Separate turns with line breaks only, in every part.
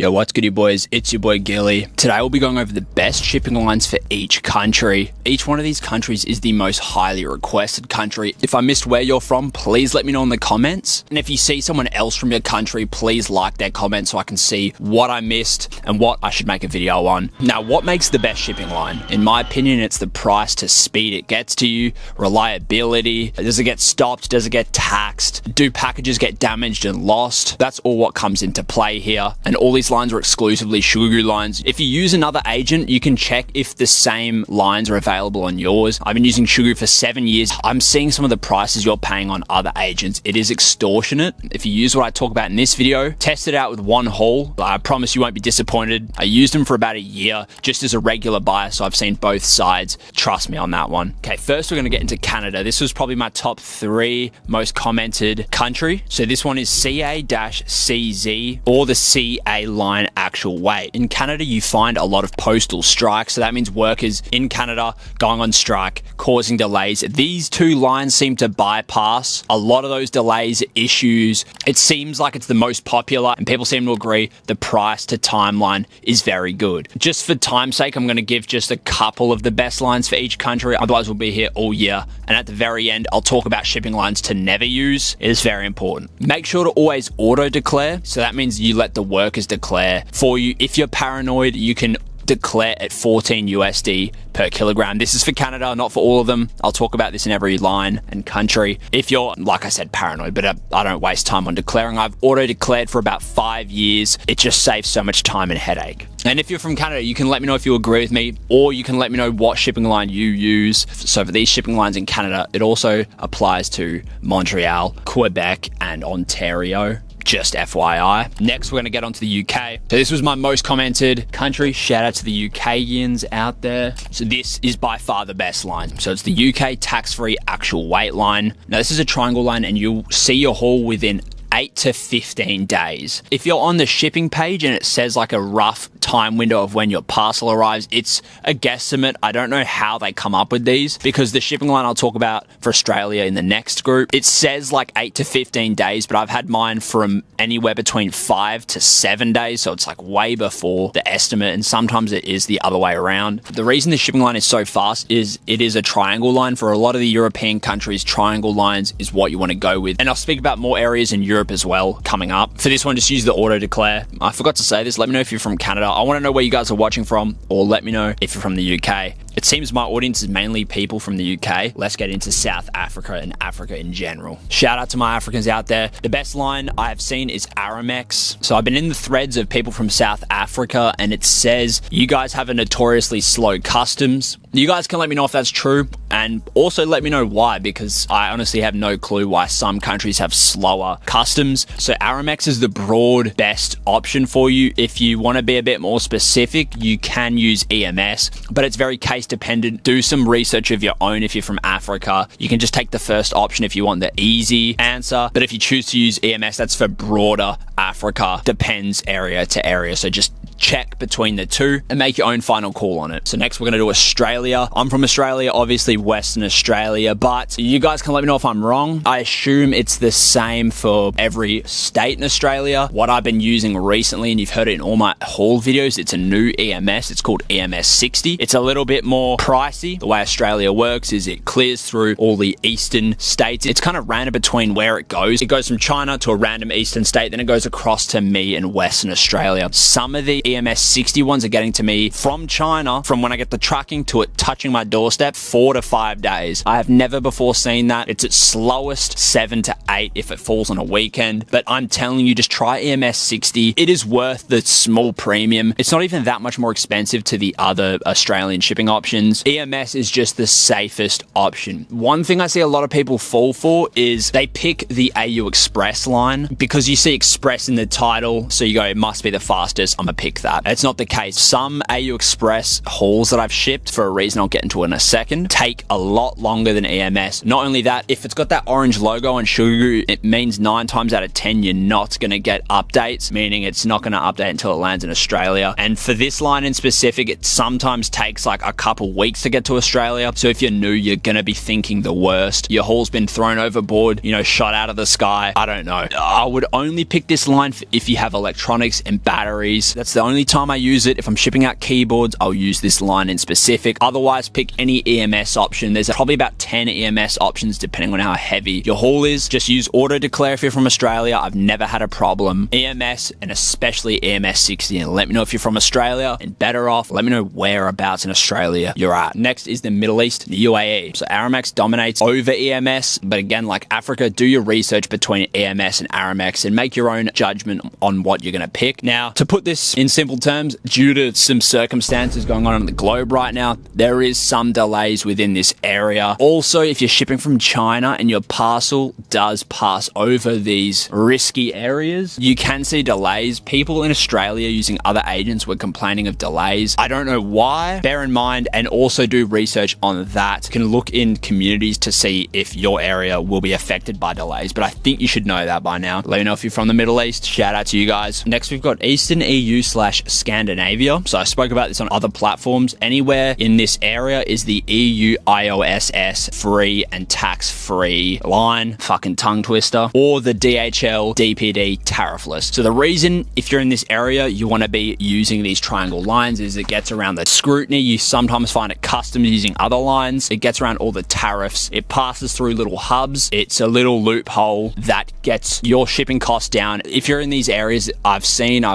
Yo, what's good, you boys? It's your boy Gilly. Today we'll be going over the best shipping lines for each country. Each one of these countries is the most highly requested country. If I missed where you're from, please let me know in the comments. And if you see someone else from your country, please like their comment so I can see what I missed and what I should make a video on. Now, what makes the best shipping line? In my opinion, it's the price to speed it gets to you, reliability, does it get stopped, does it get taxed, do packages get damaged and lost? That's all what comes into play here. And all these lines are exclusively Sugargoo lines. If you use another agent, you can check if the same lines are available on yours. I've been using Sugargoo for 7 years. I'm seeing some of the prices you're paying on other agents. It is extortionate. If you use what I talk about in this video, test it out with one haul. I promise you won't be disappointed. I used them for about a year just as a regular buyer, so I've seen both sides. Trust me on that one. Okay, first we're going to get into Canada. This was probably my top 3 most commented country. So this one is CA-CZ or the CA line actual weight. In Canada, you find a lot of postal strikes. So that means workers in Canada going on strike, causing delays. These two lines seem to bypass a lot of those delays, issues. It seems like it's the most popular and people seem to agree the price to timeline is very good. Just for time's sake, I'm going to give just a couple of the best lines for each country. Otherwise, we'll be here all year. And at the very end, I'll talk about shipping lines to never use. It is very important. Make sure to always auto declare. So that means you let the workers declare for you. If you're paranoid, you can declare at 14 USD per kilogram. This is for Canada, not for all of them. I'll talk about this in every line and country. If you're, like I said, paranoid, but I don't waste time on declaring. I've auto declared for about 5 years. It just saves so much time and headache. And if you're from Canada, you can let me know if you agree with me, or you can let me know what shipping line you use. So for these shipping lines in Canada, it also applies to Montreal, Quebec, and Ontario. Just FYI. Next, we're going to get onto the UK. So this was my most commented country. Shout out to the UKians out there. So this is by far the best line. So it's the UK tax-free actual weight line. Now this is a triangle line and you'll see your haul within 8 to 15 days. If you're on the shipping page and it says like a rough time window of when your parcel arrives, it's a guesstimate. I don't know how they come up with these because the shipping line I'll talk about for Australia in the next group, it says like 8 to 15 days, but I've had mine from anywhere between 5 to 7 days. So it's like way before the estimate. And sometimes it is the other way around. The reason the shipping line is so fast is it is a triangle line. For a lot of the European countries, triangle lines is what you want to go with. And I'll speak about more areas in Europe as well coming up. For this one, just use the auto declare. I forgot to say this. Let me know if you're from Canada. I want to know where you guys are watching from, or let me know if you're from the UK. It seems my audience is mainly people from the UK. Let's get into South Africa and Africa in general. Shout out to my Africans out there. The best line I have seen is Aramex. So I've been in the threads of people from South Africa and it says, you guys have a notoriously slow customs. You guys can let me know if that's true and also let me know why, because I honestly have no clue why some countries have slower customs. So Aramex is the broad best option for you. If you want to be a bit more specific, you can use EMS, but it's very case dependent. Do some research of your own. If you're from Africa, you can just take the first option if you want the easy answer. But if you choose to use EMS, that's for broader Africa. Depends area to area. So just check between the two and make your own final call on it. So next we're going to do Australia. I'm from Australia, obviously Western Australia, but you guys can let me know if I'm wrong. I assume it's the same for every state in Australia. What I've been using recently, and you've heard it in all my haul videos, it's a new EMS. It's called EMS 60. It's a little bit more pricey. The way Australia works is it clears through all the eastern states. It's kind of random between where it goes. It goes from China to a random eastern state, then it goes across to me in Western Australia. Some of the EMS 60 ones are getting to me from China, from when I get the tracking to it touching my doorstep, 4 to 5 days. I have never before seen that. It's at slowest 7 to 8 if it falls on a weekend. But I'm telling you, just try EMS 60. It is worth the small premium. It's not even that much more expensive to the other Australian shipping options. EMS is just the safest option. One thing I see a lot of people fall for is they pick the AU Express line because you see Express in the title. So you go, it must be the fastest. I'm gonna pick pick that. It's not the case. Some AU Express hauls that I've shipped, for a reason I'll get into in a second, take a lot longer than EMS. Not only that, if it's got that orange logo on Sugargoo, it means 9 times out of 10 you're not going to get updates, meaning it's not going to update until it lands in Australia. And for this line in specific, it sometimes takes like a couple weeks to get to Australia. So if you're new, you're going to be thinking the worst. Your haul's been thrown overboard, you know, shot out of the sky. I don't know. I would only pick this line if you have electronics and batteries. That's the only time I use it. If I'm shipping out keyboards, I'll use this line in specific. Otherwise, pick any EMS option. There's probably about 10 EMS options depending on how heavy your haul is. Just use auto declare if you're from Australia. I've never had a problem. EMS, and especially EMS 60. And let me know if you're from Australia, and better off, let me know whereabouts in Australia you're at. Next is the Middle East, the UAE. So Aramex dominates over EMS, but again, like Africa, do your research between EMS and Aramex and make your own judgment on what you're going to pick. Now, to put this in simple terms, due to some circumstances going on the globe right now, there is some delays within this area. Also, if you're shipping from China and your parcel does pass over these risky areas, you can see delays. People in Australia using other agents were complaining of delays. I don't know why. Bear in mind, and also do research on that. You can look in communities to see if your area will be affected by delays, but I think you should know that by now. Let me know if you're from the Middle East. Shout out to you guys. Next, we've got Eastern EU/Scandinavia. So I spoke about this on other platforms. Anywhere in this area is the EU IOSS free and tax-free line, fucking tongue twister, or the DHL DPD tariffless. So the reason, if you're in this area, you want to be using these triangle lines is it gets around the scrutiny. You sometimes find it customs using other lines. It gets around all the tariffs. It passes through little hubs. It's a little loophole that gets your shipping costs down. If you're in these areas, I've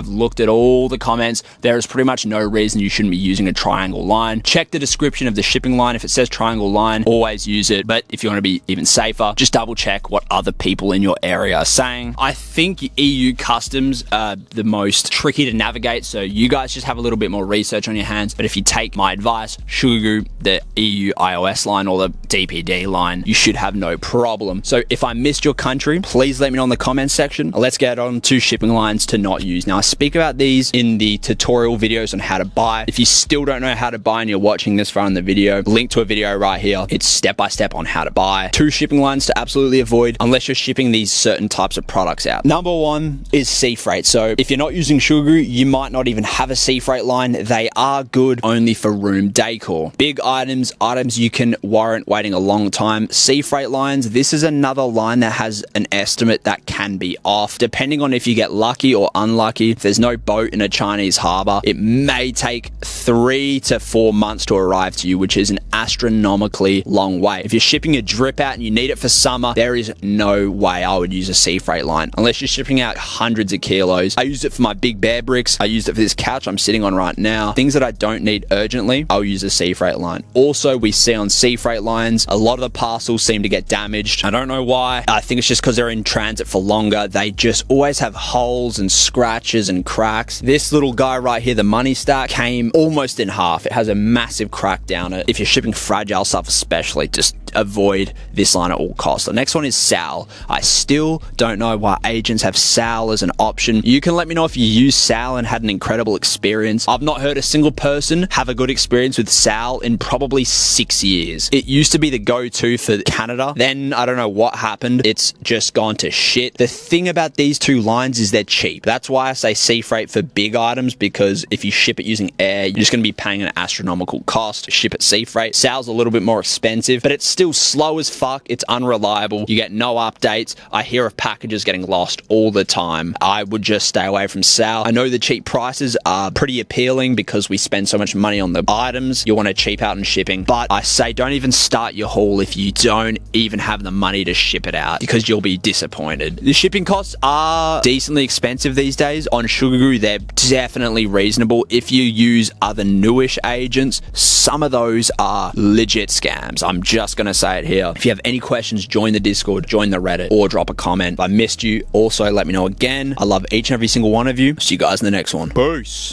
looked at all the comments. There is pretty much no reason you shouldn't be using a triangle line. Check the description of the shipping line. If it says triangle line, always use it. But if you want to be even safer, just double check what other people in your area are saying. I think EU customs are the most tricky to navigate, so you guys just have a little bit more research on your hands. But if you take my advice, Sugargoo, the EU iOS line or the DPD line, you should have no problem. So if I missed your country, please let me know in the comments section. Let's get on to shipping lines to not use. Now, I speak about these in the tutorial videos on how to buy. If you still don't know how to buy and you're watching this far in the video, link to a video right here. It's step-by-step on how to buy. 2 shipping lines to absolutely avoid unless you're shipping these certain types of products out. Number 1 is sea freight. So if you're not using Sugargoo, you might not even have a sea freight line. They are good only for room decor. Big items you can warrant waiting a long time. Sea freight lines, this is another line that has an estimate that can be off. Depending on if you get lucky or unlucky, if there's no boat in a Chinese harbor, it may take 3 to 4 months to arrive to you, which is an astronomically long way. If you're shipping a drip out and you need it for summer, there is no way I would use a sea freight line unless you're shipping out hundreds of kilos. I used it for my big bear bricks. I used it for this couch I'm sitting on right now. Things that I don't need urgently, I'll use a sea freight line. Also, we see on sea freight lines, a lot of the parcels seem to get damaged. I don't know why. I think it's just because they're in transit for longer. They just always have holes and scratches and cracks. This little guy right here, the money stack, came almost in half. It has a massive crack down it. If you're shipping fragile stuff especially, just avoid this line at all costs. The next one is SAL. I still don't know why agents have SAL as an option. You can let me know if you use SAL and had an incredible experience. I've not heard a single person have a good experience with SAL in probably 6 years. It used to be the go-to for Canada. Then I don't know what happened. It's just gone to shit. The thing about these 2 lines is they're cheap. That's why I say sea freight for big items, because if you ship it using air, you're just going to be paying an astronomical cost to ship it sea freight. SAL's a little bit more expensive, but it's still slow as fuck. It's unreliable. You get no updates. I hear of packages getting lost all the time. I would just stay away from SAL. I know the cheap prices are pretty appealing because we spend so much money on the items. You want to cheap out in shipping, but I say don't even start your haul if you don't even have the money to ship it out, because you'll be disappointed. The shipping costs are decently expensive these days. On Sugargoo, they're definitely reasonable. If you use other newish agents, some of those are legit scams. I'm just going to say it here. If you have any questions, join the Discord, join the Reddit, or drop a comment. If I missed you, also let me know again. I love each and every single one of you. See you guys in the next one. Peace.